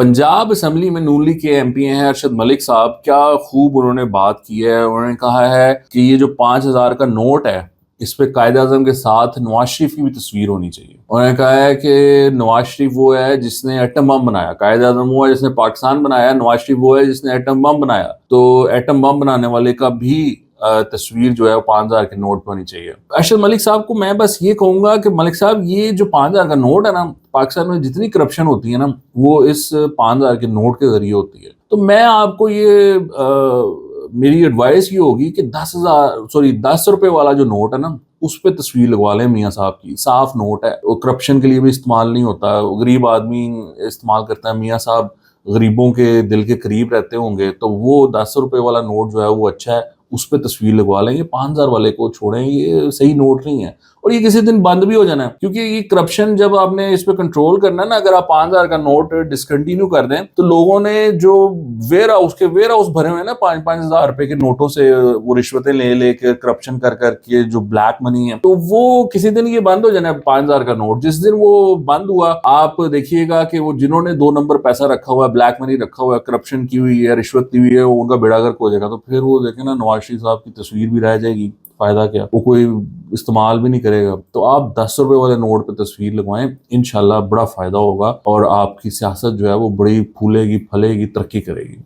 Punjab assembly میں نون league کے M P ہیں ارشد ملک صاحب، کیا خوب انہوں نے بات کی ہے۔ انہوں نے کہا ہے کہ یہ جو 5,000 کا نوٹ ہے اس پہ قائد اعظم کے ساتھ نواز شریف کی بھی تصویر ہونی چاہیے۔ انہوں نے کہا ہے کہ نواز شریف وہ ہے جس نے ایٹم بم بنایا، قائد اعظم وہ ہے جس نے پاکستان بنایا، نواز شریف وہ ہے جس نے ایٹم بم بنایا، تو ایٹم بم بنانے والے کا بھی تصویر جو ہے وہ 5,000 کے نوٹ پہ ہونی چاہیے۔ ارشد ملک صاحب کو میں بس یہ کہوں گا کہ ملک صاحب یہ جو 5,000 کا نوٹ ہے نا، پاکستان میں جتنی کرپشن ہوتی ہے نا وہ اس 5,000 کے نوٹ کے ذریعے ہوتی ہے۔ تو میں آپ کو یہ میری ایڈوائس یہ ہوگی کہ 10 روپے والا جو نوٹ ہے نا اس پہ تصویر لگوا لیں میاں صاحب کی، صاف نوٹ ہے، وہ کرپشن کے لیے بھی استعمال نہیں ہوتا، غریب آدمی استعمال کرتا ہے۔ میاں صاحب غریبوں کے دل کے قریب رہتے ہوں گے تو وہ 10 روپے والا نوٹ جو ہے وہ اچھا ہے، اس پہ تصویر لگوا لیں۔ یہ 5,000 والے کو چھوڑیں، یہ صحیح نوٹ نہیں ہے، اور یہ کسی دن بند بھی ہو جانا ہے، کیونکہ یہ کرپشن جب آپ نے اس پہ کنٹرول کرنا ہے نا، اگر آپ 5,000 کا نوٹ ڈسکنٹینیو کر دیں تو لوگوں نے جو ویئر ہاؤس بھرے ہوئے ہیں نا 5,000 روپے کے نوٹوں سے، وہ رشوتیں لے لے کے کرپشن کر کے جو بلیک منی ہے، تو وہ کسی دن یہ بند ہو جانا ہے۔ 5,000 کا نوٹ جس دن وہ بند ہوا، آپ دیکھیے گا کہ وہ جنہوں نے 2 نمبر پیسہ رکھا ہوا ہے، بلیک منی رکھا ہوا ہے، کرپشن کی ہوئی ہے، رشوت دی ہوئی ہے، ان کا بیڑا گرک ہو جائے گا۔ تو پھر وہ دیکھیں نا نواز شریف صاحب کی تصویر بھی رہ جائے گی، فائدہ کیا، وہ کوئی استعمال بھی نہیں کرے گا۔ تو آپ 10 روپے والے نوٹ پہ تصویر لگوائیں، انشاءاللہ بڑا فائدہ ہوگا، اور آپ کی سیاست جو ہے وہ بڑی پھولے گی، پھلے گی، ترقی کرے گی۔